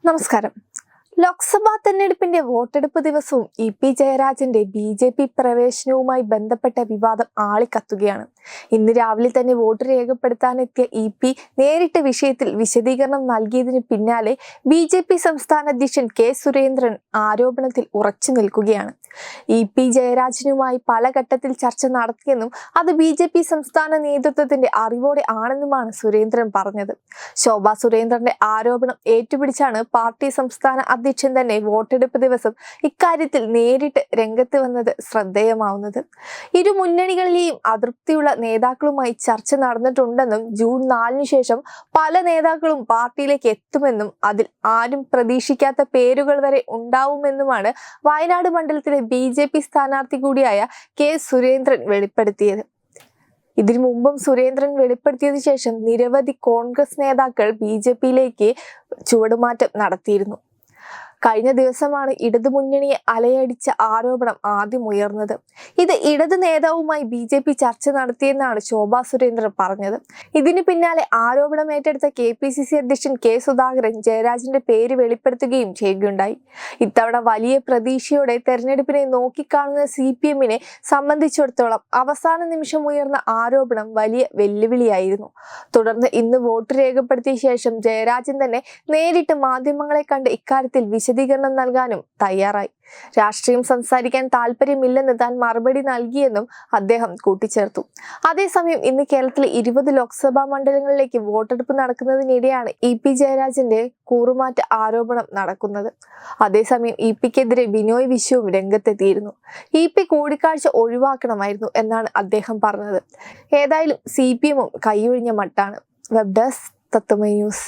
നമസ്കാരം. ലോക്സഭാ തെരഞ്ഞെടുപ്പിന്റെ വോട്ടെടുപ്പ് ദിവസവും ഇ.പി. ജയരാജന്റെ ബി.ജെ.പി. പ്രവേശനവുമായി ബന്ധപ്പെട്ട വിവാദം ആളിക്കത്തുകയാണ്. ഇന്ന് രാവിലെ തന്നെ വോട്ട് രേഖപ്പെടുത്താനെത്തിയ ഇ.പി. നേരിട്ട് വിഷയത്തിൽ വിശദീകരണം നൽകിയതിന് പിന്നാലെ ബി.ജെ.പി. സംസ്ഥാന അധ്യക്ഷൻ കെ. സുരേന്ദ്രൻ ആരോപണത്തിൽ ഉറച്ചു നിൽക്കുകയാണ്. ഇ.പി. ജയരാജനുമായി പല ഘട്ടത്തിൽ ചർച്ച നടത്തിയെന്നും അത് ബി.ജെ.പി. സംസ്ഥാന നേതൃത്വത്തിന്റെ അറിവോടെ ആണെന്നുമാണ് സുരേന്ദ്രൻ പറഞ്ഞത്. ശോഭാ സുരേന്ദ്രന്റെ ആരോപണം ഏറ്റുപിടിച്ചാണ് പാർട്ടി സംസ്ഥാന അധ്യക്ഷൻ തന്നെ വോട്ടെടുപ്പ് ദിവസം ഇക്കാര്യത്തിൽ നേരിട്ട് രംഗത്ത് വന്നത് ശ്രദ്ധേയമാവുന്നത്. ഇരു മുന്നണികളിലെയും അതൃപ്തിയുള്ള നേതാക്കളുമായി ചർച്ച നടന്നിട്ടുണ്ടെന്നും ജൂൺ 4 ശേഷം പല നേതാക്കളും പാർട്ടിയിലേക്ക് എത്തുമെന്നും അതിൽ ആരും പ്രതീക്ഷിക്കാത്ത പേരുകൾ വരെ ഉണ്ടാവുമെന്നുമാണ് വയനാട് മണ്ഡലത്തിലെ ബി.ജെ.പി. സ്ഥാനാർത്ഥി കൂടിയായ കെ. സുരേന്ദ്രൻ വെളിപ്പെടുത്തിയത്. ഇതിനു മുമ്പും സുരേന്ദ്രൻ വെളിപ്പെടുത്തിയതിനു ശേഷം നിരവധി കോൺഗ്രസ് നേതാക്കൾ ബി.ജെ.പിയിലേക്ക് ചുവടുമാറ്റം നടത്തിയിരുന്നു. കഴിഞ്ഞ ദിവസമാണ് ഇടതുമുന്നണിയെ അലയടിച്ച ആരോപണം ആദ്യം ഉയർന്നത്. ഇത് ഇടത് നേതാവുമായി ബി.ജെ.പി. ചർച്ച നടത്തിയെന്നാണ് ശോഭാ സുരേന്ദ്രൻ പറഞ്ഞത്. ഇതിന് പിന്നാലെ ആരോപണം ഏറ്റെടുത്ത കെ.പി.സി.സി. അധ്യക്ഷൻ കെ. സുധാകരൻ ജയരാജന്റെ പേര് വെളിപ്പെടുത്തുകയും ചെയ്യുകയുണ്ടായി. ഇത്തവണ വലിയ പ്രതീക്ഷയോടെ തെരഞ്ഞെടുപ്പിനെ നോക്കിക്കാണുന്ന CPM-നെ സംബന്ധിച്ചിടത്തോളം അവസാന നിമിഷം ഉയർന്ന ആരോപണം വലിയ വെല്ലുവിളിയായിരുന്നു. തുടർന്ന് ഇന്ന് വോട്ട് രേഖപ്പെടുത്തിയ ശേഷം ജയരാജൻ തന്നെ നേരിട്ട് മാധ്യമങ്ങളെ കണ്ട് ഇക്കാര്യത്തിൽ വിശദീകരണം നൽകാനും തയ്യാറായി. രാഷ്ട്രീയം സംസാരിക്കാൻ താല്പര്യമില്ലെന്ന് താൻ മറുപടി നൽകിയെന്നും അദ്ദേഹം കൂട്ടിച്ചേർത്തു. അതേസമയം ഇന്ന് കേരളത്തിലെ 20 ലോക്സഭാ മണ്ഡലങ്ങളിലേക്ക് വോട്ടെടുപ്പ് നടക്കുന്നതിനിടെയാണ് ഇ.പി. ജയരാജന്റെ കൂറുമാറ്റ ആരോപണം നടക്കുന്നത്. അതേസമയം ഇ.പിക്കെതിരെ ബിനോയ് വിശ്വവും രംഗത്തെത്തിയിരുന്നു. ഇ.പി. കൂടിക്കാഴ്ച ഒഴിവാക്കണമായിരുന്നു എന്നാണ് അദ്ദേഹം പറഞ്ഞത്. ഏതായാലും CPM-ഉം കൈയൊഴിഞ്ഞ മട്ടാണ്. വെബ് ഡെസ്ക് തത്വമൈ ന്യൂസ്.